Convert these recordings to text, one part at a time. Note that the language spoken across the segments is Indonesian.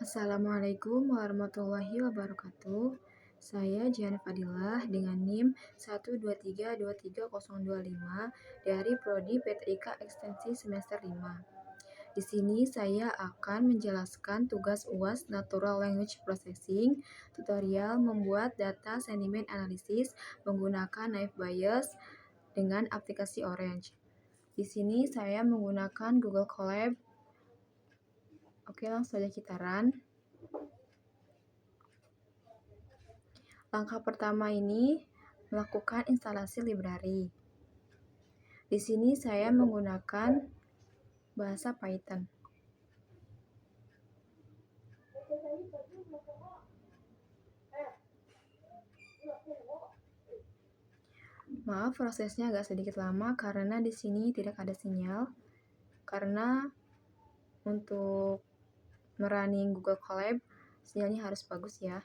Assalamualaikum warahmatullahi wabarakatuh. Saya Jihan Fadilah dengan NIM 123230025 dari Prodi PTIK Ekstensi semester 5. Di sini saya akan menjelaskan tugas UAS Natural Language Processing, tutorial membuat data sentiment analysis menggunakan naive Bayes dengan aplikasi Orange. Di sini saya menggunakan Google Colab. Oke, langsung saja kita run. Langkah pertama ini melakukan instalasi library. Di sini saya menggunakan bahasa Python. Maaf, prosesnya agak sedikit lama karena di sini tidak ada sinyal. Karena untuk merunning Google Colab, sinyalnya harus bagus ya.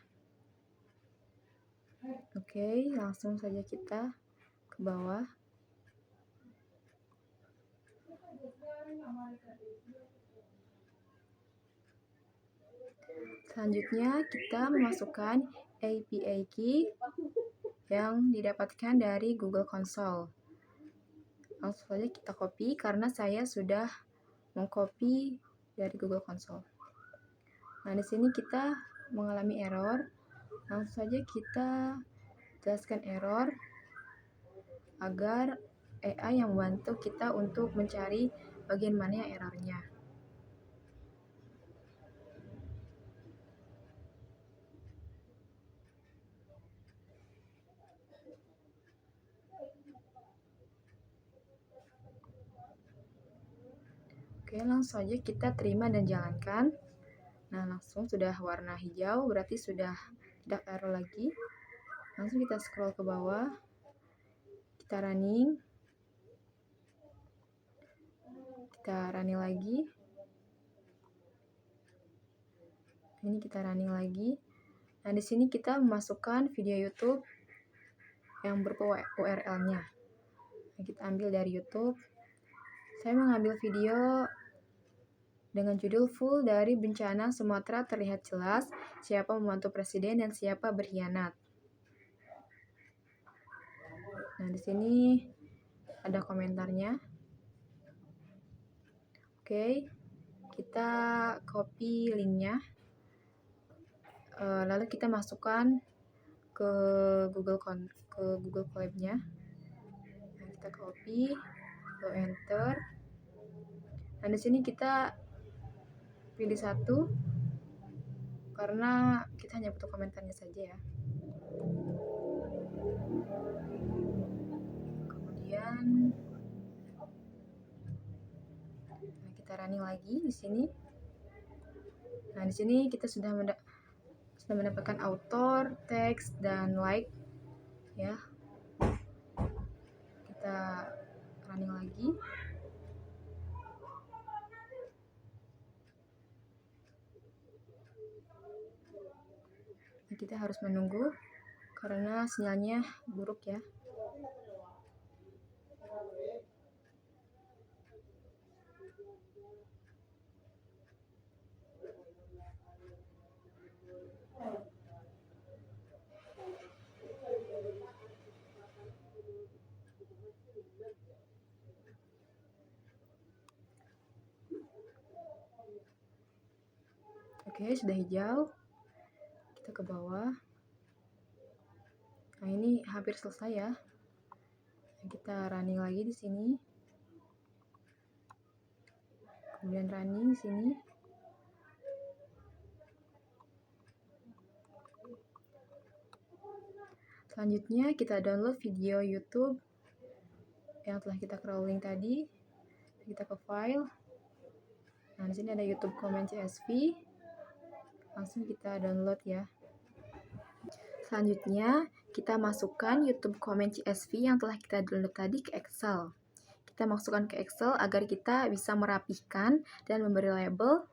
Oke, langsung saja kita ke bawah. Selanjutnya kita memasukkan API key yang didapatkan dari Google Console. Langsung saja kita copy karena saya sudah mengcopy dari Google Console. Nah, di sini kita mengalami error. Langsung saja kita jelaskan error agar AI yang membantu kita untuk mencari bagian mana yang errornya. Oke, langsung saja kita terima dan jalankan. Nah, langsung sudah warna hijau, berarti sudah tidak error lagi. Langsung kita scroll ke bawah. Kita running. Kita running lagi. Ini kita running lagi. Nah, di sini kita memasukkan video YouTube yang berupa URL-nya. Nah, kita ambil dari YouTube. Saya mengambil video dengan judul full dari bencana Sumatera terlihat jelas siapa membantu presiden dan siapa berkhianat. Nah, di sini ada komentarnya. Oke, kita copy linknya. Lalu kita masukkan ke Google Colab-nya. Nah, kita copy, lalu enter. Nah, di sini kita pilih satu karena kita hanya butuh komentarnya saja ya. Kemudian kita running lagi di sini. Nah, di sini kita sudah mendapatkan author, teks, dan like ya. Kita running lagi. Kita harus menunggu karena sinyalnya buruk ya. Oke, sudah hijau. Kita ke bawah. Nah, ini hampir selesai ya. Kita running lagi di sini. Kemudian running di sini. Selanjutnya kita download video YouTube yang telah kita crawling tadi. Kita ke file. Nah, di sini ada YouTube Comment CSV. Langsung kita download ya. Selanjutnya, kita masukkan YouTube Comment CSV yang telah kita download tadi ke Excel. Kita masukkan ke Excel agar kita bisa merapihkan dan memberi label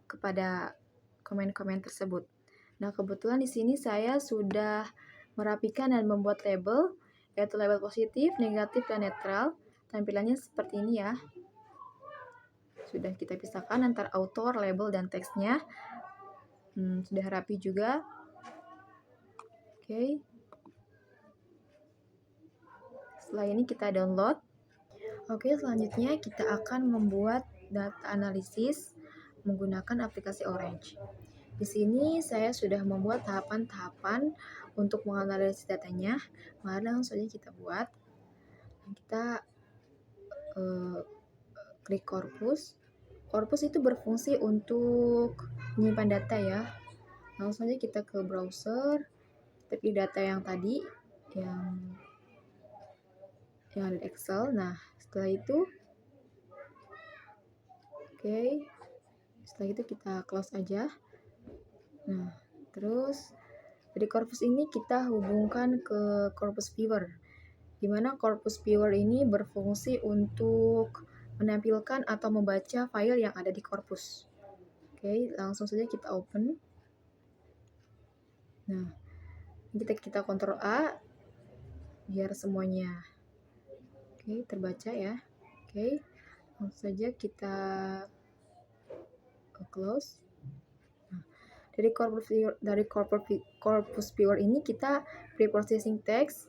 kepada komen-komen tersebut. Nah, kebetulan di sini saya sudah merapikan dan membuat label, yaitu label positif, negatif, dan netral. Tampilannya seperti ini ya. Sudah kita pisahkan antara author, label, dan teksnya. Sudah rapi juga. Oke. Setelah ini kita download. Oke, selanjutnya kita akan membuat data analisis menggunakan aplikasi Orange. Di sini saya sudah membuat tahapan-tahapan untuk menganalisis datanya. Mari langsung saja kita buat. Kita klik corpus. Corpus itu berfungsi untuk menyimpan data ya. Langsung saja kita ke browser, kita pilih data yang tadi, yang ada di Excel. Nah, setelah itu, setelah itu kita close aja. Nah, terus dari corpus ini kita hubungkan ke corpus viewer, di mana corpus viewer ini berfungsi untuk menampilkan atau membaca file yang ada di corpus. Oke, langsung saja kita open. Nah, kita Ctrl A biar semuanya terbaca ya. Langsung saja kita close. Nah, dari corpus viewer ini kita pre-processing text.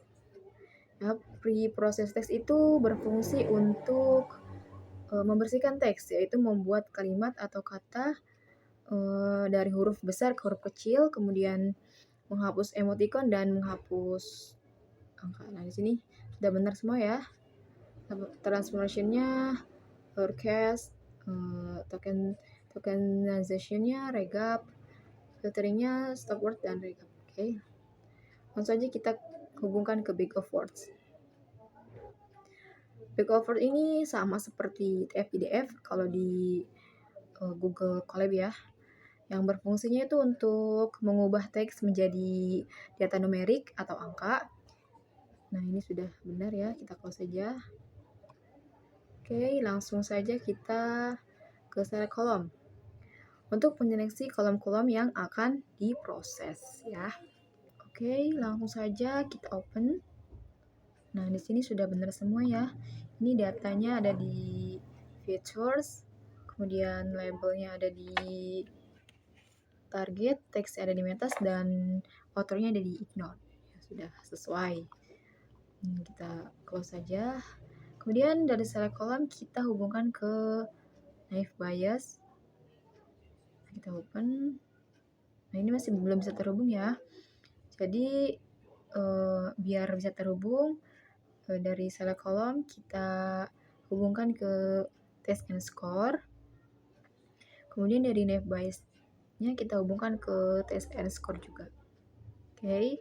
Ya, pre-process text itu berfungsi untuk membersihkan teks, yaitu membuat kalimat atau kata dari huruf besar ke huruf kecil, kemudian menghapus emoticon dan menghapus angka. Nah, di sini sudah benar semua ya. Transformation-nya forecast, tokenization-nya regap, filtering-nya stop word dan regap. Langsung saja kita hubungkan ke Big of Words. Big of Words ini sama seperti PDF kalau di Google Colab ya, yang berfungsinya itu untuk mengubah teks menjadi data numerik atau angka. Nah, ini sudah benar ya, kita close saja. Langsung saja kita ke select kolom untuk menyeleksi kolom-kolom yang akan diproses ya. Langsung saja kita open. Nah, di sini sudah benar semua ya. Ini datanya ada di features, kemudian labelnya ada di target, teksnya ada di metas, dan authornya ada di ignore. Ya, sudah sesuai. Kita close saja. Kemudian dari select column kita hubungkan ke naive Bayes. Kita open. Nah, ini masih belum bisa terhubung ya. Jadi biar bisa terhubung, dari select column kita hubungkan ke test and score. Kemudian dari naive Bayes-nya kita hubungkan ke test and score juga. Nah,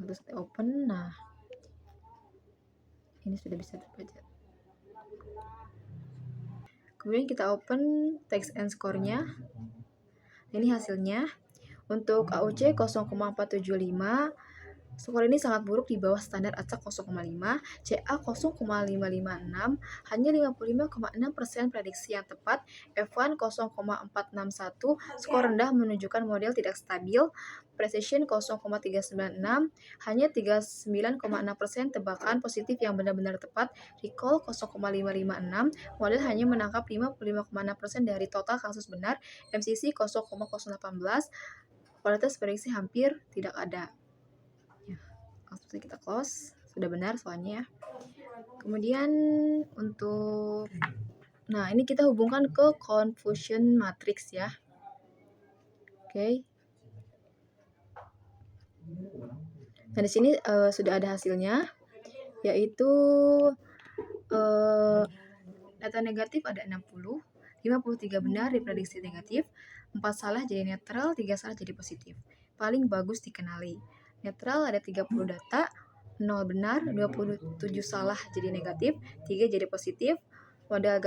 terus kita open. Nah, ini sudah bisa terbaca. Kemudian kita open text and score-nya. Ini hasilnya. Untuk AUC 0,475, skor ini sangat buruk di bawah standar acak 0,5, CA 0,556, hanya 55,6% prediksi yang tepat, F1 0,461, skor rendah menunjukkan model tidak stabil, precision 0,396, hanya 39,6% tebakan positif yang benar-benar tepat, recall 0,556, model hanya menangkap 55,6% dari total kasus benar, MCC 0,018, kualitas prediksi hampir tidak ada. Langsung kita close, sudah benar soalnya. Kemudian untuk, nah ini kita hubungkan ke confusion matrix ya. Nah, di sini sudah ada hasilnya, yaitu data negatif ada 60, 53 benar diprediksi negatif, 4 salah jadi netral, 3 salah jadi positif. Paling bagus dikenali. Netral ada 30 data, 0 benar, 27 salah jadi negatif, 3 jadi positif. Model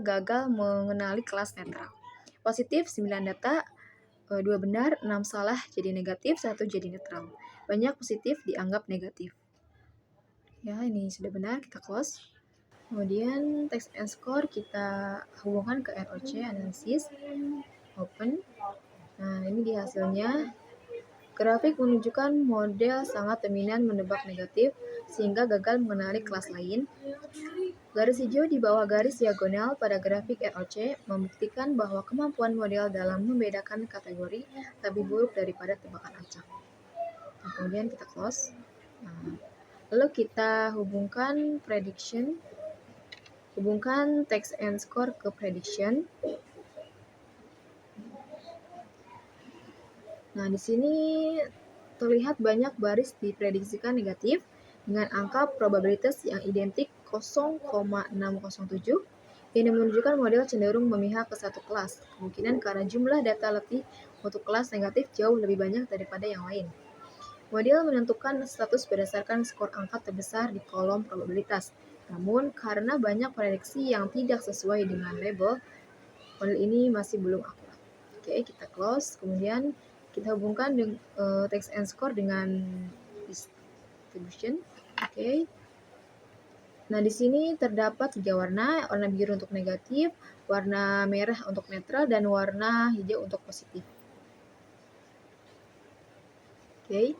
gagal mengenali kelas netral. Positif 9 data, 2 benar, 6 salah jadi negatif, 1 jadi netral. Banyak positif dianggap negatif. Ya, ini sudah benar, kita close. Kemudian text and score kita hubungkan ke ROC analisis, open. Nah, ini di hasilnya. Grafik menunjukkan model sangat dominan menebak negatif, sehingga gagal mengenali kelas lain. Garis hijau di bawah garis diagonal pada grafik ROC membuktikan bahwa kemampuan model dalam membedakan kategori lebih buruk daripada tebakan acak. Nah, kemudian kita close. Nah, lalu kita hubungkan text and score ke prediction. Nah, di sini terlihat banyak baris diprediksikan negatif dengan angka probabilitas yang identik 0,607. Ini menunjukkan model cenderung memihak ke satu kelas, kemungkinan karena jumlah data letih untuk kelas negatif jauh lebih banyak daripada yang lain. Model menentukan status berdasarkan skor angka terbesar di kolom probabilitas. Namun, karena banyak prediksi yang tidak sesuai dengan label, model ini masih belum akurat. Oke, kita close. Kemudian kita hubungkan text and score dengan distribution. Oke. Nah, di sini terdapat 3 warna biru untuk negatif, warna merah untuk netral, dan warna hijau untuk positif. Oke.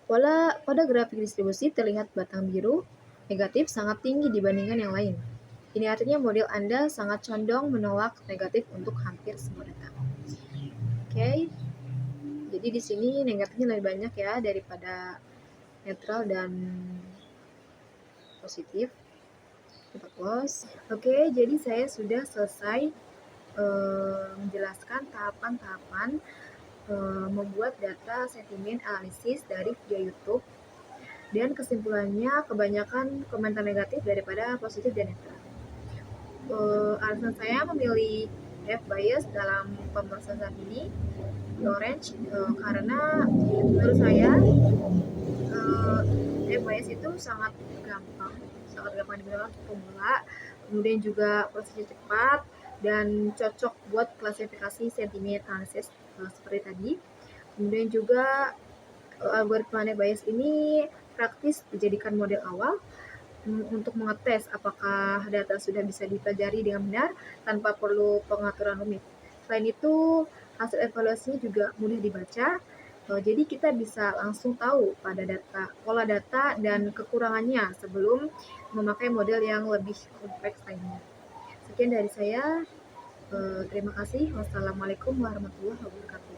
Pada grafik distribusi terlihat batang biru negatif sangat tinggi dibandingkan yang lain. Ini artinya model Anda sangat condong menolak negatif untuk hampir semua data. Oke. Jadi di sini negatifnya lebih banyak ya daripada netral dan positif. Kita close. Oke, jadi saya sudah selesai menjelaskan tahapan-tahapan membuat data sentimen analisis dari video YouTube. Dan kesimpulannya kebanyakan komentar negatif daripada positif dan netral. Alasan saya memilih F-bias dalam pemrosesan ini orange karena menurut saya F-bias itu sangat gampang digunakan untuk pemula, kemudian juga prosesnya cepat dan cocok buat klasifikasi sentimen analisis seperti tadi. Kemudian juga algoritma F-bias ini praktis dijadikan model awal untuk mengetes apakah data sudah bisa dipelajari dengan benar tanpa perlu pengaturan rumit. Selain itu, hasil evaluasinya juga mudah dibaca, jadi kita bisa langsung tahu pada pola data dan kekurangannya sebelum memakai model yang lebih kompleks lainnya. Sekian dari saya. Terima kasih. Wassalamualaikum warahmatullahi wabarakatuh.